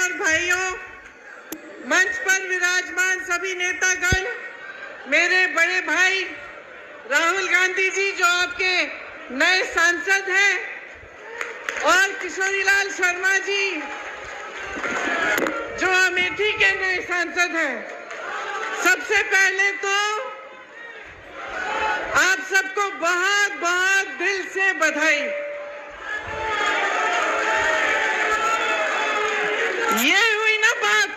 और भाइयों, मंच पर विराजमान सभी नेतागण, मेरे बड़े भाई राहुल गांधी जी जो आपके नए सांसद हैं, और किशोरीलाल शर्मा जी जो अमेठी के नए सांसद हैं, सबसे पहले तो आप सबको बहुत बहुत दिल से बधाई। ये हुई ना बात,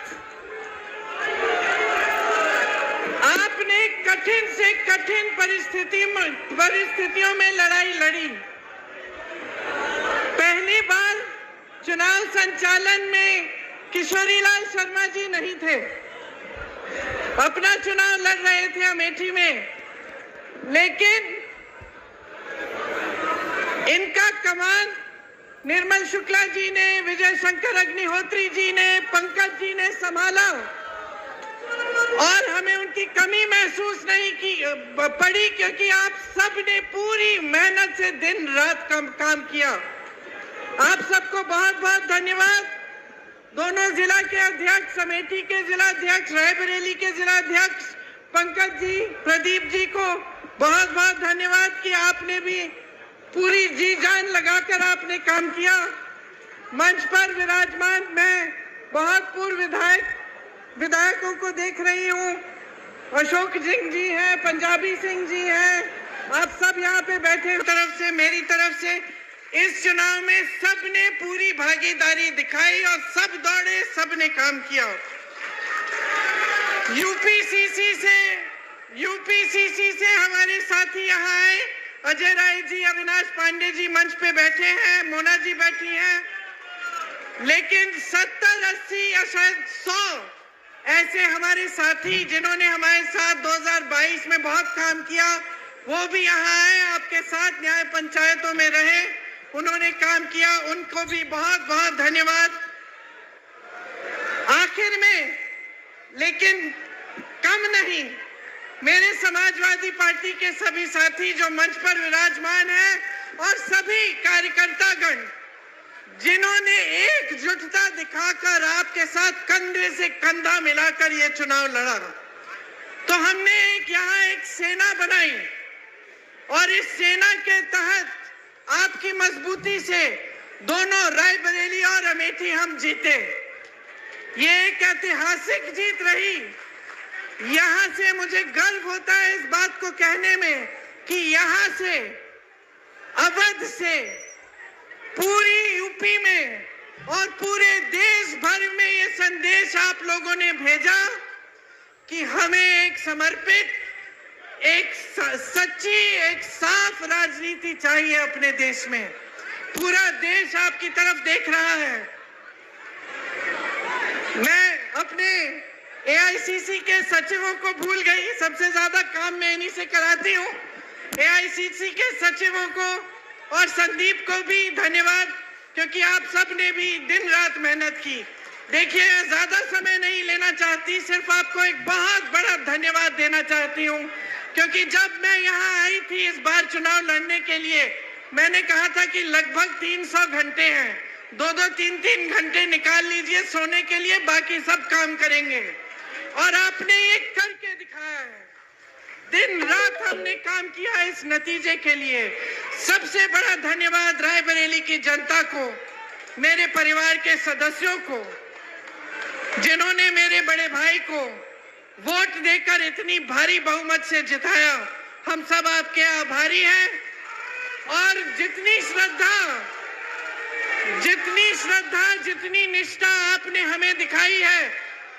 आपने कठिन से कठिन परिस्थितियों में लड़ाई लड़ी। पहली बार चुनाव संचालन में किशोरीलाल शर्मा जी नहीं थे, अपना चुनाव लड़ रहे थे अमेठी में, लेकिन इनका कमान निर्मल शुक्ला जी ने, विजय शंकर अग्निहोत्री जी ने, पंकज जी ने संभाला और हमें उनकी कमी महसूस नहीं पड़ी, क्योंकि आप सब ने पूरी मेहनत से दिन रात काम किया। आप सबको बहुत बहुत धन्यवाद। दोनों जिला के अध्यक्ष, अमेठी के जिला अध्यक्ष, रायबरेली के जिला अध्यक्ष पंकज जी, प्रदीप जी को बहुत बहुत धन्यवाद कि आपने भी पूरी जी जान लगाकर आपने काम किया। मंच पर विराजमान मैं बहुत पूर्व विधायकों को देख रही हूँ। अशोक सिंह जी हैं, पंजाबी सिंह जी हैं, आप सब यहाँ पे बैठे। तरफ से, मेरी तरफ से इस चुनाव में सबने पूरी भागीदारी दिखाई और सब दौड़े, सबने काम किया। यूपीसीसी से हमारे साथी यहाँ आए, अजय राय जी, अविनाश पांडे जी मंच पे बैठे हैं, मोना जी बैठी हैं, लेकिन 70, 80 या शायद 100 ऐसे हमारे साथी जिन्होंने हमारे साथ 2022 में बहुत काम किया, वो भी यहाँ आए, आपके साथ न्याय पंचायतों में रहे, उन्होंने काम किया, उनको भी बहुत बहुत धन्यवाद। आखिर में, लेकिन कम नहीं, मेरे समाजवादी पार्टी के सभी साथी जो मंच पर विराजमान हैं और सभी कार्यकर्तागण जिन्होंने एकजुटता दिखाकर आपके साथ कंधे से कंधा मिलाकर ये चुनाव लड़ा, तो हमने यहाँ एक सेना बनाई और इस सेना के तहत आपकी मजबूती से दोनों रायबरेली और अमेठी हम जीते। ये एक ऐतिहासिक जीत रही। यहाँ से मुझे गर्व होता है इस बात को कहने में कि यहाँ से, अवध से, पूरी यूपी में और पूरे देश भर में ये संदेश आप लोगों ने भेजा कि हमें एक समर्पित, एक सच्ची, एक साफ राजनीति चाहिए अपने देश में। पूरा देश आपकी तरफ देख रहा है। मैं अपने एआईसीसी के सचिवों को भूल गई, सबसे ज्यादा काम मैं इन्हीं से कराती हूँ। एआईसीसी के सचिवों को और संदीप को भी धन्यवाद, क्योंकि आप सब ने भी दिन रात मेहनत की। देखिए, ज्यादा समय नहीं लेना चाहती, सिर्फ आपको एक बहुत बड़ा धन्यवाद देना चाहती हूँ, क्योंकि जब मैं यहाँ आई थी इस बार चुनाव लड़ने के लिए, मैंने कहा था कि लगभग 300 घंटे हैं, 2-2, 3-3 घंटे निकाल लीजिए सोने के लिए, बाकी सब काम करेंगे। और आपने ये करके दिखाया है। दिन रात हमने काम किया इस नतीजे के लिए। सबसे बड़ा धन्यवाद रायबरेली की जनता को, मेरे परिवार के सदस्यों को, जिन्होंने मेरे बड़े भाई को वोट देकर इतनी भारी बहुमत से जिताया। हम सब आपके आभारी हैं। और जितनी श्रद्धा, जितनी निष्ठा आपने हमें दिखाई है,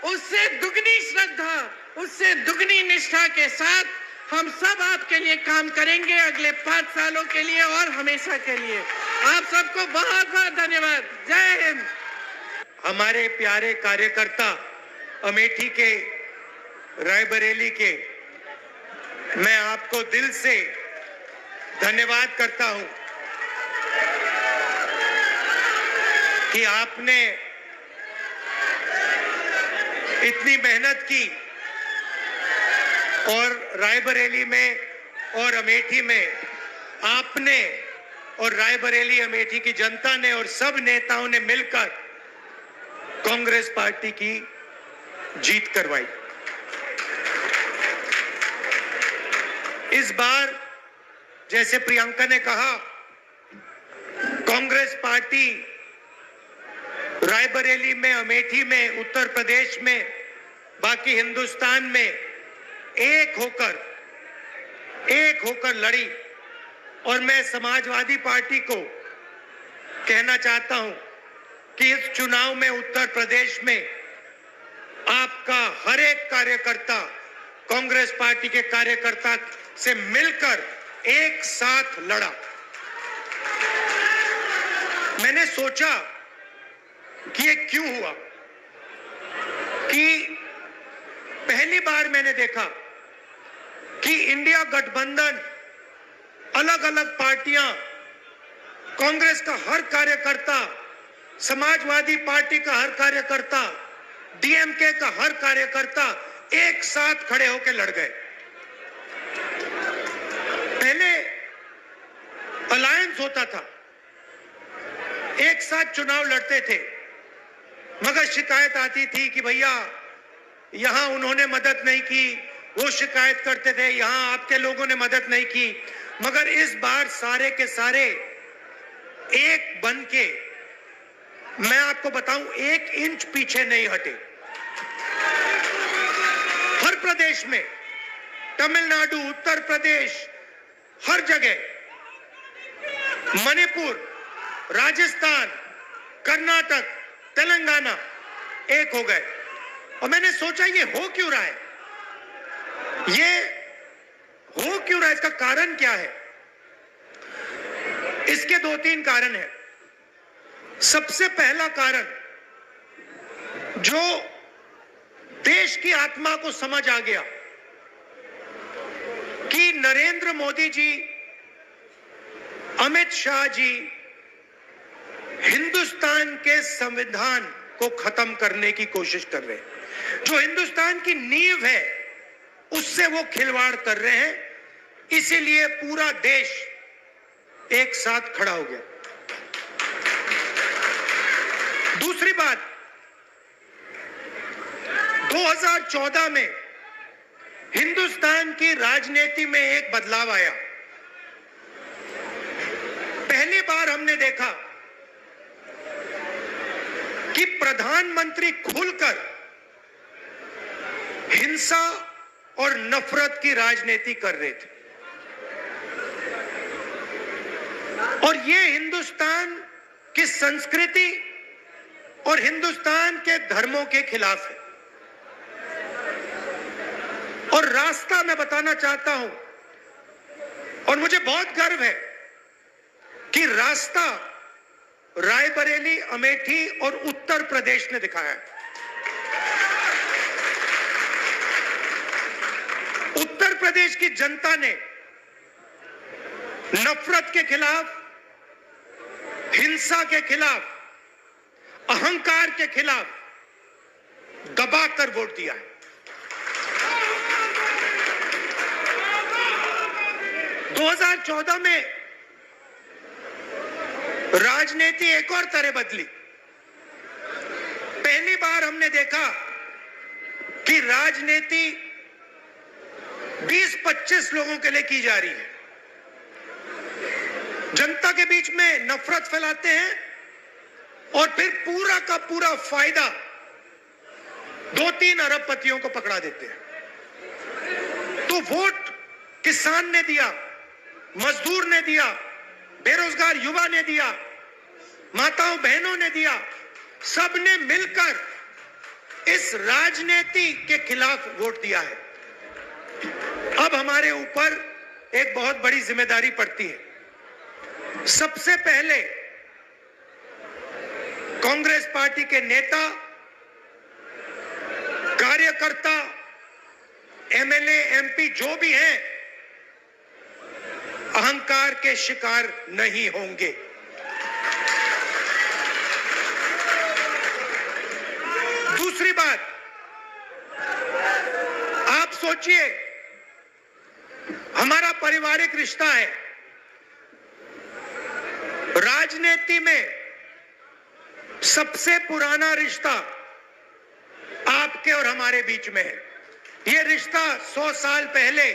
उससे दुगनी श्रद्धा, उससे दुगनी निष्ठा के साथ हम सब आपके लिए काम करेंगे अगले 5 सालों के लिए और हमेशा के लिए। आप सबको बहुत बहुत धन्यवाद। जय हिंद। हमारे प्यारे कार्यकर्ता अमेठी के, रायबरेली के, मैं आपको दिल से धन्यवाद करता हूं कि आपने इतनी मेहनत की और रायबरेली में और अमेठी में आपने और रायबरेली अमेठी की जनता ने और सब नेताओं ने मिलकर कांग्रेस पार्टी की जीत करवाई। इस बार जैसे प्रियंका ने कहा, कांग्रेस पार्टी रायबरेली में, अमेठी में, उत्तर प्रदेश में, बाकी हिंदुस्तान में एक होकर लड़ी। और मैं समाजवादी पार्टी को कहना चाहता हूं कि इस चुनाव में उत्तर प्रदेश में आपका हर एक कार्यकर्ता कांग्रेस पार्टी के कार्यकर्ता से मिलकर एक साथ लड़ा। मैंने सोचा कि ये क्यों हुआ, कि पहली बार मैंने देखा कि इंडिया गठबंधन, अलग अलग पार्टियां, कांग्रेस का हर कार्यकर्ता, समाजवादी पार्टी का हर कार्यकर्ता, डीएमके का हर कार्यकर्ता एक साथ खड़े होकर लड़ गए। पहले अलायंस होता था, एक साथ चुनाव लड़ते थे, मगर शिकायत आती थी कि भैया यहां उन्होंने मदद नहीं की, वो शिकायत करते थे यहां आपके लोगों ने मदद नहीं की। मगर इस बार सारे के सारे एक बन के, मैं आपको बताऊं, 1 इंच पीछे नहीं हटे। हर प्रदेश में, तमिलनाडु, उत्तर प्रदेश, हर जगह, मणिपुर, राजस्थान, कर्नाटक, तेलंगाना एक हो गए। और मैंने सोचा ये हो क्यों रहा है, इसका कारण क्या है? इसके 2-3 कारण हैं। सबसे पहला कारण, जो देश की आत्मा को समझ आ गया कि नरेंद्र मोदी जी, अमित शाह जी हिंदुस्तान के संविधान को खत्म करने की कोशिश कर रहे हैं। जो हिंदुस्तान की नींव है उससे वो खिलवाड़ कर रहे हैं। इसीलिए पूरा देश एक साथ खड़ा हो गया। दूसरी बात, 2014 में हिंदुस्तान की राजनीति में एक बदलाव आया। पहली बार हमने देखा कि प्रधानमंत्री खुलकर हिंसा और नफरत की राजनीति कर रहे थे। और ये हिंदुस्तान की संस्कृति और हिंदुस्तान के धर्मों के खिलाफ है। और रास्ता मैं बताना चाहता हूं, और मुझे बहुत गर्व है कि रास्ता रायबरेली, अमेठी और उत्तर प्रदेश ने दिखाया है। उत्तर प्रदेश की जनता ने नफरत के खिलाफ, हिंसा के खिलाफ, अहंकार के खिलाफ दबाकर वोट दिया है। 2014 में राजनीति एक और तरह बदली। पहली बार हमने देखा कि राजनीति 20-25 लोगों के लिए की जा रही है। जनता के बीच में नफरत फैलाते हैं और फिर पूरा का पूरा फायदा 2-3 अरबपतियों को पकड़ा देते हैं। तो वोट किसान ने दिया, मजदूर ने दिया, बेरोजगार युवा ने दिया, माताओं बहनों ने दिया, सबने मिलकर इस राजनीति के खिलाफ वोट दिया है। अब हमारे ऊपर एक बहुत बड़ी जिम्मेदारी पड़ती है। सबसे पहले कांग्रेस पार्टी के नेता, कार्यकर्ता, एमएलए, एमपी जो भी हैं, अहंकार के शिकार नहीं होंगे। दूसरी बात, आप सोचिए, हमारा पारिवारिक रिश्ता है। राजनीति में सबसे पुराना रिश्ता आपके और हमारे बीच में है। ये रिश्ता 100 साल पहले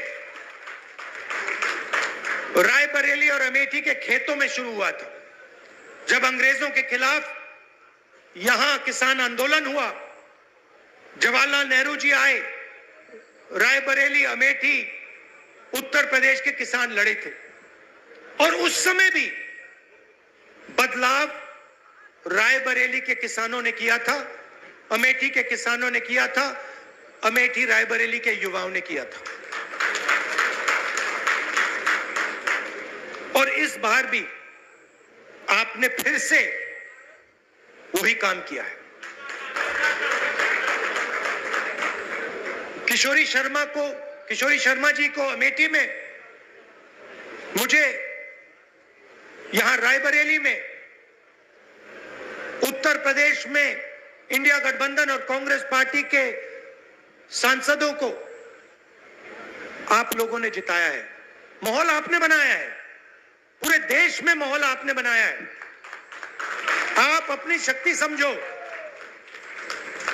रायबरेली और अमेठी के खेतों में शुरू हुआ था, जब अंग्रेजों के खिलाफ यहां किसान आंदोलन हुआ। जवाहरलाल नेहरू जी आए, रायबरेली, अमेठी, उत्तर प्रदेश के किसान लड़े थे और उस समय भी बदलाव रायबरेली के किसानों ने किया था, अमेठी के किसानों ने किया था, अमेठी रायबरेली के युवाओं ने किया था। और इस बार भी आपने फिर से वही काम किया है। किशोरी शर्मा जी को अमेठी में, मुझे यहां रायबरेली में, उत्तर प्रदेश में इंडिया गठबंधन और कांग्रेस पार्टी के सांसदों को आप लोगों ने जिताया है। माहौल आपने बनाया है, पूरे देश में माहौल आपने बनाया है। आप अपनी शक्ति समझो,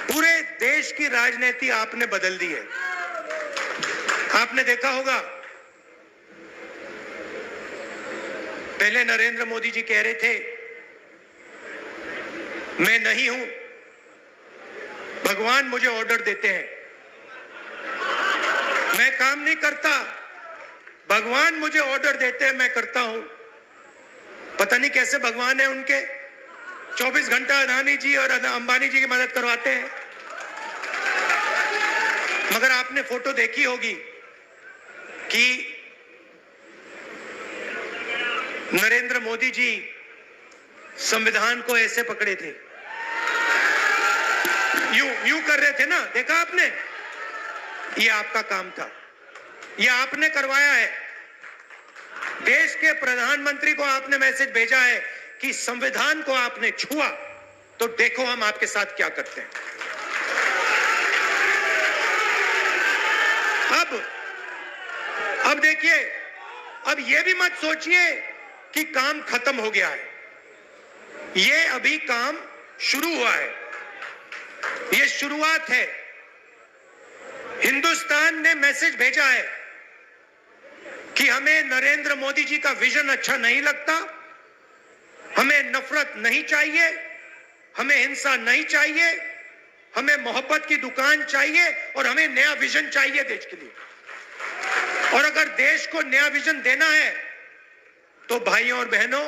पूरे देश की राजनीति आपने बदल दी है। आपने देखा होगा, पहले नरेंद्र मोदी जी कह रहे थे मैं नहीं हूं, भगवान मुझे ऑर्डर देते हैं, मैं काम नहीं करता, भगवान मुझे ऑर्डर देते हैं, मैं करता हूं। पता नहीं कैसे भगवान है उनके, 24 घंटा अदानी जी और अंबानी जी की मदद करवाते हैं। मगर आपने फोटो देखी होगी कि नरेंद्र मोदी जी संविधान को ऐसे पकड़े थे, यूं कर रहे थे ना, देखा आपने? ये आपका काम था, ये आपने करवाया है। देश के प्रधानमंत्री को आपने मैसेज भेजा है कि संविधान को आपने छुआ तो देखो हम आपके साथ क्या करते हैं। अब देखिए, अब ये भी मत सोचिए कि काम खत्म हो गया है, ये अभी काम शुरू हुआ है, ये शुरुआत है। हिंदुस्तान ने मैसेज भेजा है कि हमें नरेंद्र मोदी जी का विजन अच्छा नहीं लगता, हमें नफरत नहीं चाहिए, हमें हिंसा नहीं चाहिए, हमें मोहब्बत की दुकान चाहिए और हमें नया विजन चाहिए देश के लिए। और अगर देश को नया विजन देना है तो भाइयों और बहनों,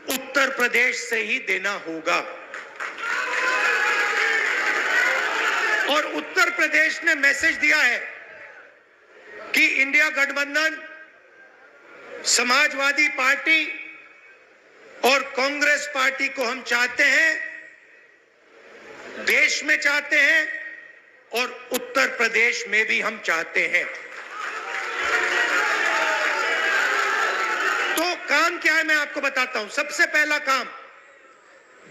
उत्तर प्रदेश से ही देना होगा। और उत्तर प्रदेश ने मैसेज दिया है कि इंडिया गठबंधन, समाजवादी पार्टी और कांग्रेस पार्टी को हम चाहते हैं, देश में चाहते हैं और उत्तर प्रदेश में भी हम चाहते हैं। तो काम क्या है मैं आपको बताता हूं। सबसे पहला काम,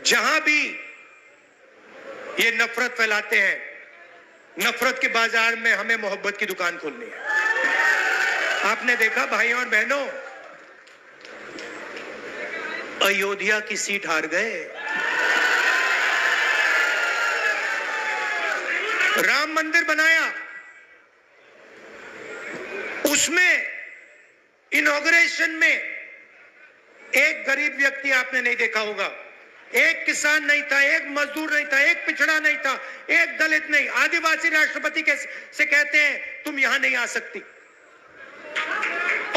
जहां भी ये नफरत फैलाते हैं, नफरत के बाजार में हमें मोहब्बत की दुकान खोलनी है। आपने देखा भाइयों और बहनों, अयोध्या की सीट हार गए, राम मंदिर बनाया, उसमें इनॉग्रेशन में एक गरीब व्यक्ति आपने नहीं देखा होगा, एक किसान नहीं था, एक मजदूर नहीं था, एक पिछड़ा नहीं था, एक दलित नहीं। आदिवासी राष्ट्रपति से कहते हैं तुम यहां नहीं आ सकती।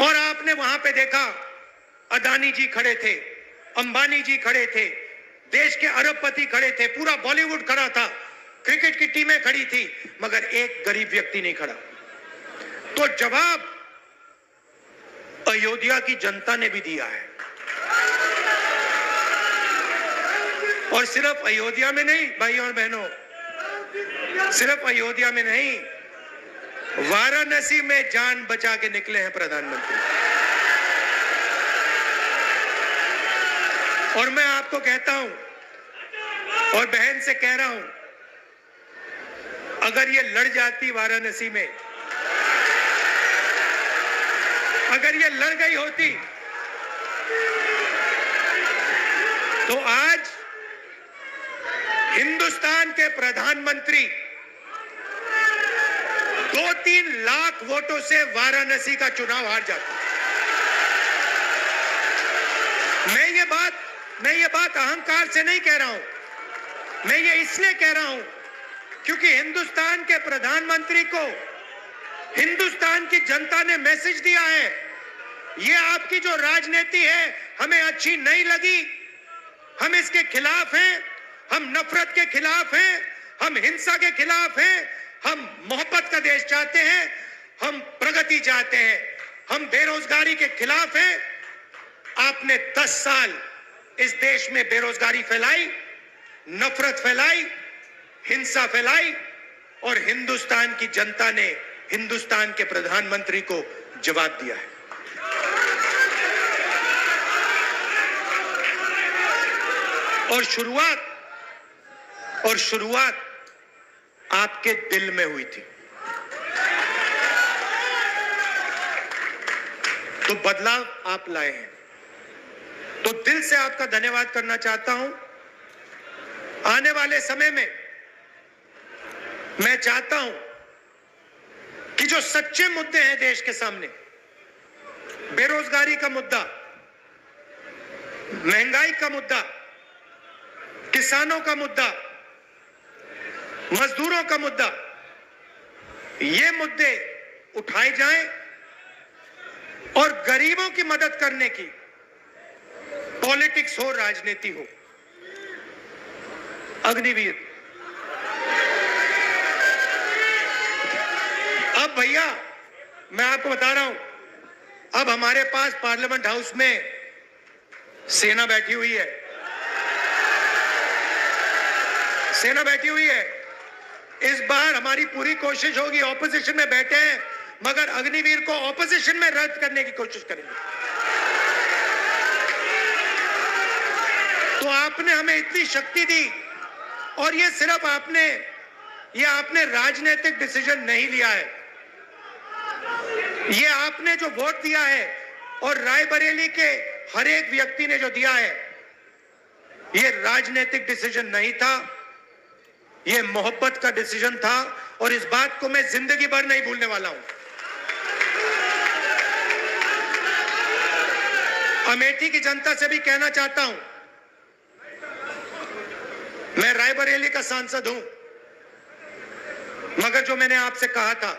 और आपने वहां पे देखा अदानी जी खड़े थे, अंबानी जी खड़े थे, देश के अरबपति खड़े थे, पूरा बॉलीवुड खड़ा था, क्रिकेट की टीमें खड़ी थी, मगर एक गरीब व्यक्ति नहीं खड़ा। तो जवाब अयोध्या की जनता ने भी दिया है। और सिर्फ अयोध्या में नहीं भाइयों और बहनों, सिर्फ अयोध्या में नहीं, वाराणसी में जान बचा के निकले हैं प्रधानमंत्री। और मैं आपको कहता हूं और बहन से कह रहा हूं, अगर ये लड़ जाती वाराणसी में, अगर ये लड़ गई होती तो आज हिंदुस्तान के प्रधानमंत्री 2-3 लाख वोटों से वाराणसी का चुनाव हार जाते। मैं ये बात अहंकार से नहीं कह रहा हूं, मैं ये इसलिए कह रहा हूं क्योंकि हिंदुस्तान के प्रधानमंत्री को हिंदुस्तान की जनता ने मैसेज दिया है, ये आपकी जो राजनीति है हमें अच्छी नहीं लगी, हम इसके खिलाफ हैं, हम नफरत के खिलाफ हैं, हम हिंसा के खिलाफ हैं, हम मोहब्बत का देश चाहते हैं, हम प्रगति चाहते हैं, हम बेरोजगारी के खिलाफ हैं। आपने 10 साल इस देश में बेरोजगारी फैलाई, नफरत फैलाई, हिंसा फैलाई और हिंदुस्तान की जनता ने हिंदुस्तान के प्रधानमंत्री को जवाब दिया है। और शुरुआत आपके दिल में हुई थी, तो बदलाव आप लाए हैं, तो दिल से आपका धन्यवाद करना चाहता हूं। आने वाले समय में मैं चाहता हूं कि जो सच्चे मुद्दे हैं देश के सामने, बेरोजगारी का मुद्दा, महंगाई का मुद्दा, किसानों का मुद्दा, मजदूरों का मुद्दा, ये मुद्दे उठाए जाएं और गरीबों की मदद करने की पॉलिटिक्स हो, राजनीति हो। अग्निवीर, अब भैया मैं आपको बता रहा हूं, अब हमारे पास पार्लियामेंट हाउस में सेना बैठी हुई है, सेना बैठी हुई है। इस बार हमारी पूरी कोशिश होगी, ऑपोजिशन में बैठे हैं मगर अग्निवीर को ऑपोजिशन में रद्द करने की कोशिश करेंगे। तो आपने हमें इतनी शक्ति दी और ये सिर्फ आपने राजनीतिक डिसीजन नहीं लिया है, ये आपने जो वोट दिया है और रायबरेली के हर एक व्यक्ति ने जो दिया है, ये राजनीतिक डिसीजन नहीं था, ये मोहब्बत का डिसीजन था और इस बात को मैं जिंदगी भर नहीं भूलने वाला हूं। अमेठी की जनता से भी कहना चाहता हूं, मैं रायबरेली का सांसद हूं मगर जो मैंने आपसे कहा था,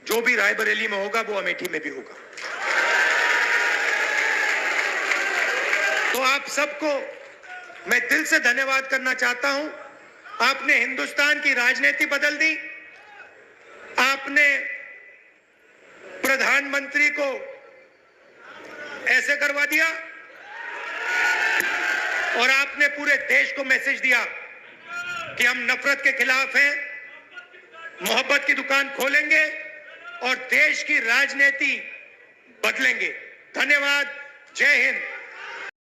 जो भी रायबरेली में होगा वो अमेठी में भी होगा। तो आप सबको मैं दिल से धन्यवाद करना चाहता हूं। आपने हिंदुस्तान की राजनीति बदल दी, आपने प्रधानमंत्री को ऐसे करवा दिया और आपने पूरे देश को मैसेज दिया कि हम नफरत के खिलाफ हैं, मोहब्बत की दुकान खोलेंगे और देश की राजनीति बदलेंगे। धन्यवाद। जय हिंद।